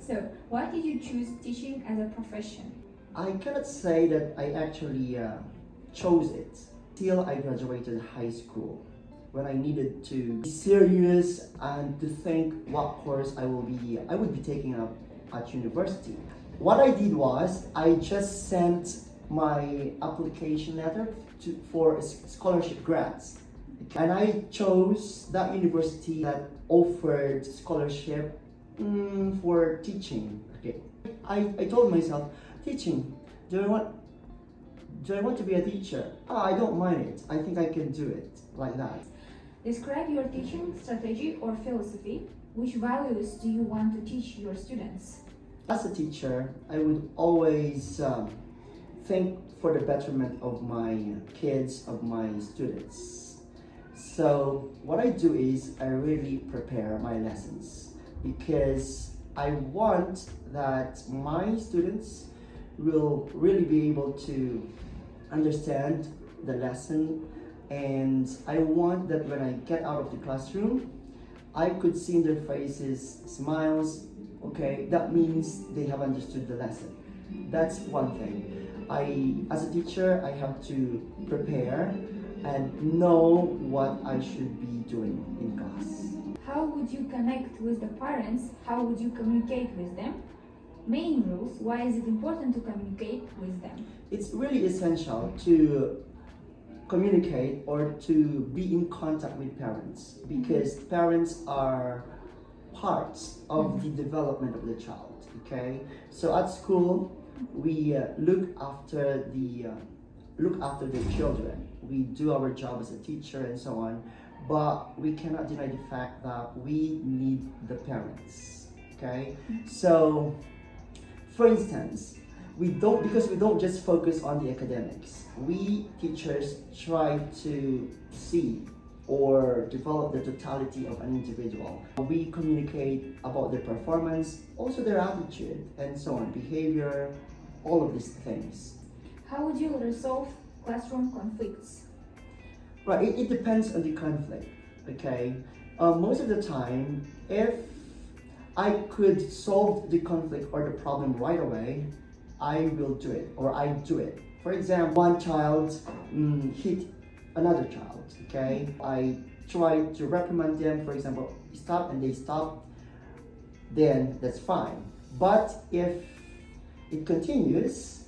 So, why did you choose teaching as a profession? I cannot say that I actually chose it till I graduated high school, when I needed to be serious and to think what course I would be taking up at university. What I did was I just sent my application letter for scholarship grants, and I chose that university that offered scholarship for teaching. Okay, I told myself, teaching. Do I want to be a teacher? I don't mind it. I think I can do it like that. Describe your teaching strategy or philosophy. Which values do you want to teach your students? As a teacher, I would always think for the betterment of my kids, of my students. So what I do is I really prepare my lessons, because I want that my students will really be able to understand the lesson, and I want that when I get out of the classroom, I could see in their faces smiles. Okay, that means they have understood the lesson. That's one thing. As a teacher, I have to prepare and know what I should be doing in class. How would you connect with the parents? How would you communicate with them? Main rules. Why is it important to communicate with them? It's really essential to communicate or to be in contact with parents, because parents are parts of the development of the child. Okay, so at school we look after the children. We do our job as a teacher and so on, but we cannot deny the fact that we need the parents. Okay, so for instance, we don't just focus on the academics. We teachers try to see or develop the totality of an individual. We communicate about their performance, also their attitude, and so on, behavior, all of these things. How would you resolve classroom conflicts? Right, it depends on the conflict, okay? Most of the time, if I could solve the conflict or the problem right away, I will do it, or I do it. For example, one child hit another child, okay? I try to reprimand them, for example, stop, and they stop, then that's fine. But if it continues,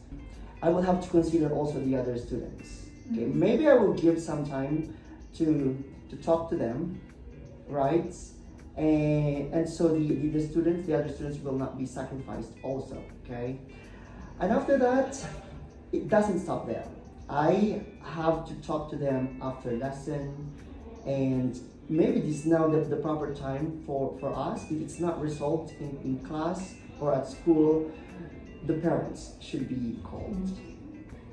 I will have to consider also the other students. Okay, maybe I will give some time to talk to them, right? And so the other students will not be sacrificed also, okay? And after that, it doesn't stop there. I have to talk to them after lesson, and maybe this is now the proper time for us. If it's not resolved in class or at school, the parents should be called.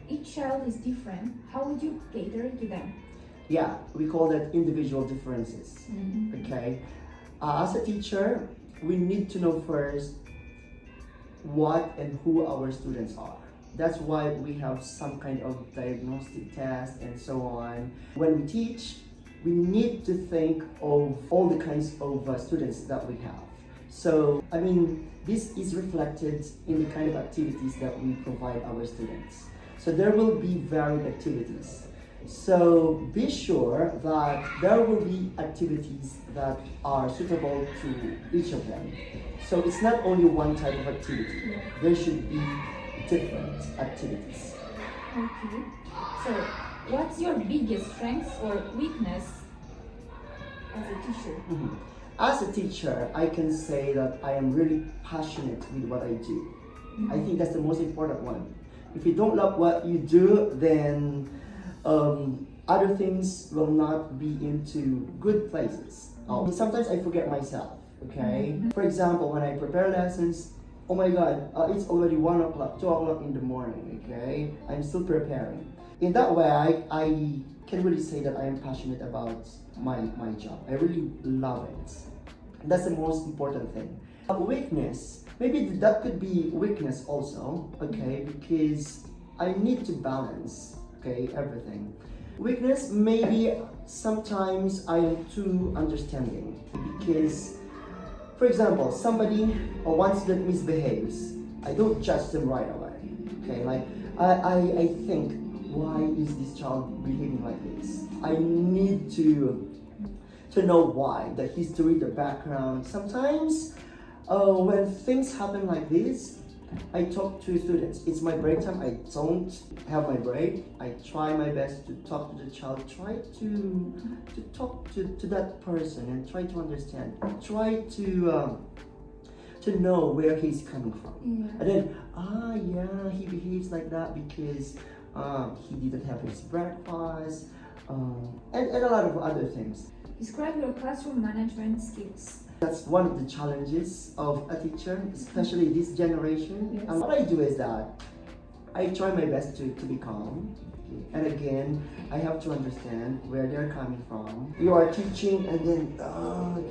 Each child is different. How would you cater to them? Yeah, we call that individual differences. Okay, as a teacher, we need to know first what and who our students are. That's why we have some kind of diagnostic test and so on. When we teach, we need to think of all the kinds of students that we have. So, I mean, this is reflected in the kind of activities that we provide our students. So there will be varied activities. So be sure that there will be activities that are suitable to each of them. So it's not only one type of activity. There should be different activities. Okay. So, what's your biggest strength or weakness as a teacher? As a teacher, I can say that I am really passionate with what I do. I think that's the most important one. If you don't love what you do, then other things will not be into good places. Sometimes I forget myself, okay? For example, when I prepare lessons, oh my God, it's already 1 o'clock, 2 o'clock in the morning, okay? I'm still preparing. In that way, I can really say that I am passionate about my job. I really love it. That's the most important thing. Weakness, maybe that could be weakness also, okay? Because I need to balance, okay, everything. Weakness, maybe sometimes I am too understanding, because For example, somebody or one student misbehaves, I don't judge them right away. Okay, like I think, why is this child behaving like this? I need to know why, the history, the background. Sometimes when things happen like this, I talk to students. It's my break time. I don't have my break. I try my best to talk to the child. Try to talk to that person and try to understand. Try to know where he's coming from. Yeah. And then, yeah, he behaves like that because he didn't have his breakfast, and a lot of other things. Describe your classroom management skills. That's one of the challenges of a teacher, especially this generation. Yes. And what I do is that I try my best to be calm. And again, I have to understand where they're coming from. You are teaching and then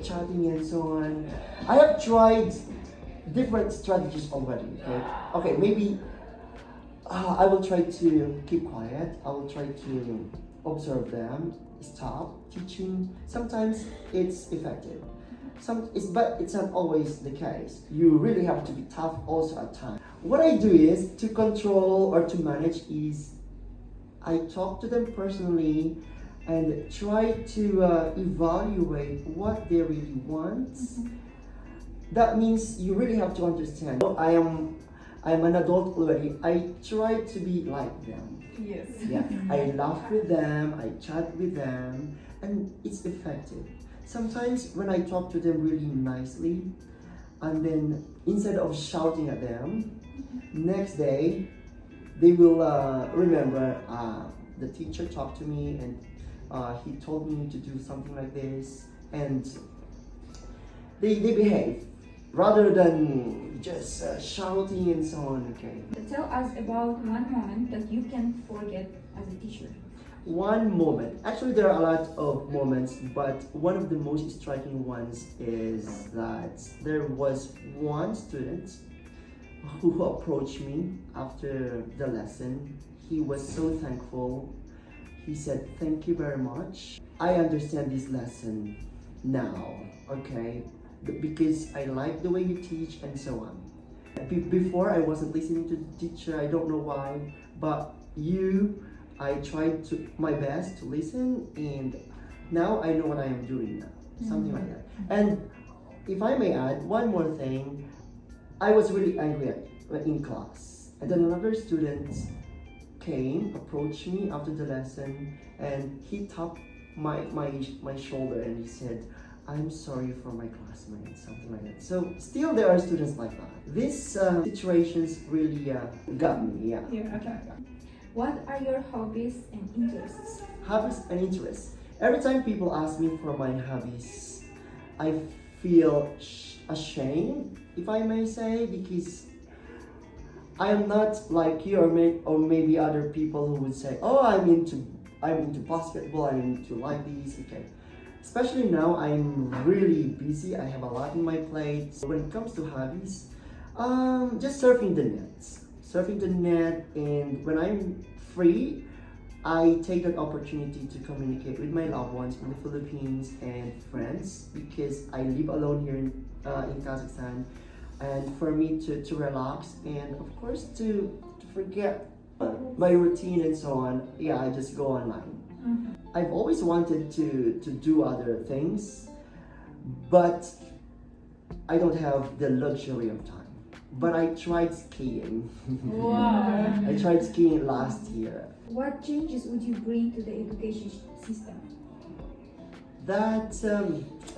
chatting and so on. I have tried different strategies already. Okay, maybe I will try to keep quiet. I will try to observe them, stop teaching. Sometimes it's effective. But it's not always the case. You really have to be tough also at times. What I do is to control or to manage is I talk to them personally and try to evaluate what they really want. That means you really have to understand. I'm an adult already. I try to be like them. Yes. Yeah, I laugh with them, I chat with them, and it's effective. Sometimes when I talk to them really nicely, and then instead of shouting at them, next day they will remember the teacher talked to me and he told me to do something like this, and they behave rather than just shouting and so on. Okay. Tell us about one moment that you can forget as a teacher. One moment. Actually, there are a lot of moments, but one of the most striking ones is that there was one student who approached me after the lesson. He was so thankful. He said, "Thank you very much. I understand this lesson now, okay? Because I like the way you teach and so on. Before, I wasn't listening to the teacher. I don't know why, but I tried my best to listen, and now I know what I am doing now." Something like that. And if I may add one more thing, I was really angry in class, and then another student approached me after the lesson, and he tapped my shoulder and he said, "I'm sorry for my classmates," something like that. So still there are students like that. These situations really got me. Yeah. Yeah. Okay. What are your hobbies and interests? Hobbies and interests. Every time people ask me for my hobbies, I feel ashamed, if I may say, because I am not like you or maybe other people who would say, "Oh, I'm into basketball, I'm into like this." Okay. Especially now, I'm really busy. I have a lot in my plate. So when it comes to hobbies, just surfing the net, and when I'm free, I take that opportunity to communicate with my loved ones in the Philippines and friends, because I live alone here in Kazakhstan, and for me to relax and of course to forget my routine and so on. Yeah, I just go online. I've always wanted to do other things, but I don't have the luxury of time. But I tried skiing. Wow. I tried skiing last year. What changes would you bring to the education system? That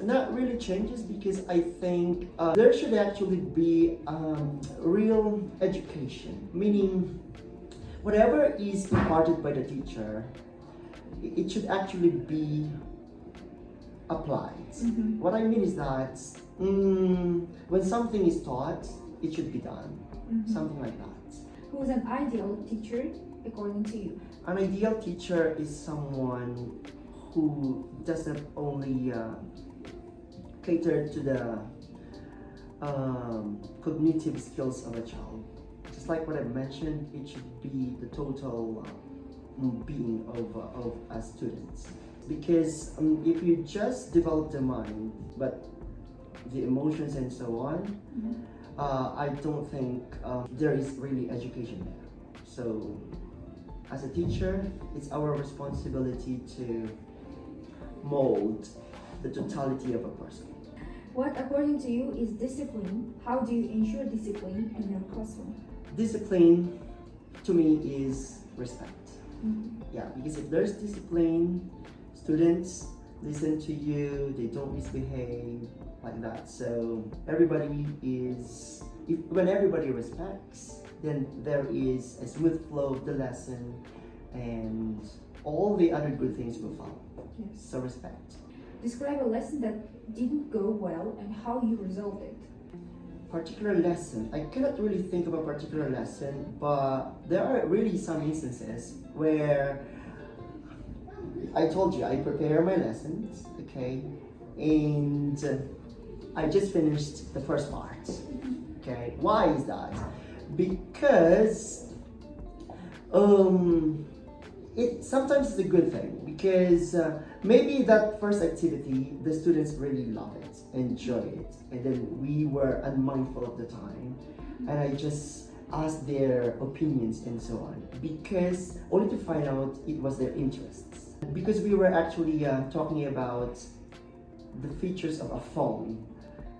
not really changes, because I think there should actually be real education, meaning whatever is imparted by the teacher, it should actually be applied. What I mean is that when something is taught, it should be done. Something like that. Who's an ideal teacher according to you? An ideal teacher is someone who doesn't only cater to the cognitive skills of a child. Just like what I mentioned, it should be the total being of a student. Because if you just develop the mind, but the emotions and so on, I don't think there is really education there. So, as a teacher, it's our responsibility to mold the totality of a person. What, according to you, is discipline? How do you ensure discipline in your classroom? Discipline, to me, is respect. Yeah, because if there's discipline, students listen to you, they don't misbehave like that. So everybody is, when everybody respects, then there is a smooth flow of the lesson and all the other good things will follow. Yes. So respect. Describe a lesson that didn't go well and how you resolved it. Particular lesson, I cannot really think of a particular lesson, but there are really some instances where I told you I prepare my lessons, okay, and I just finished the first part, okay. Why is that? Because it sometimes is a good thing, because maybe that first activity the students really love it, enjoy it, and then we were unmindful of the time, and I just asked their opinions and so on, because only to find out it was their interests. Because we were actually talking about the features of a phone,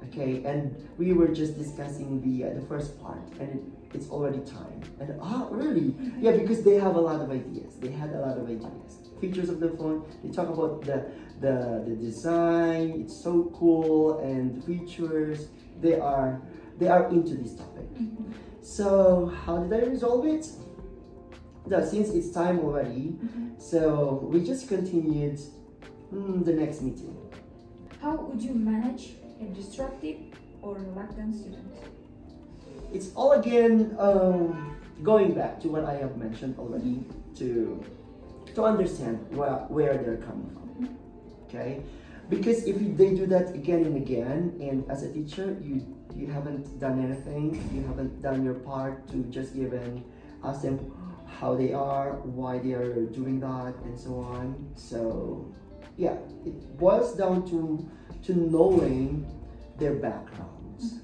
okay, and we were just discussing the first part, and it's already time. And really? Yeah, because they have a lot of ideas. They had a lot of ideas. Features of the phone. They talk about the design. It's so cool, and the features. They are into this topic. So how did I resolve it? No, since it's time already, so we just continued the next meeting. How would you manage a disruptive or reluctant student? It's all again going back to what I have mentioned already, to understand where they're coming from, okay? Because if they do that again and again, and as a teacher you haven't done anything, you haven't done your part to just even ask them how they are, why they are doing that, and so on. So yeah, it boils down to knowing their backgrounds,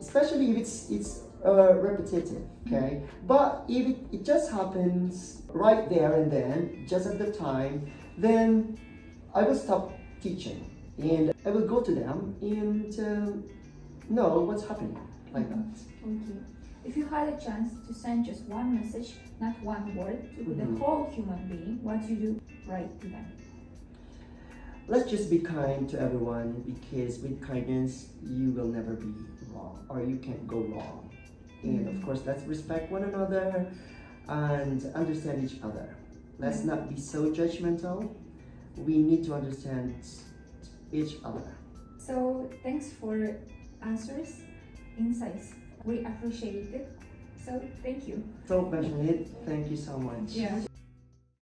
especially if it's repetitive, okay? But if it just happens right there and then, just at the time, then I will stop teaching and I will go to them and know what's happening, like that. Okay. If you had a chance to send just one message, not one word, to the whole human being, what would you write to them? Let's just be kind to everyone, because with kindness you will never be wrong, or you can't go wrong. And of course, let's respect one another and understand each other. Let's not be so judgmental. We need to understand each other. So thanks for answers, insights. We appreciate it. So thank you. So passionate. Thank you so much. Yeah.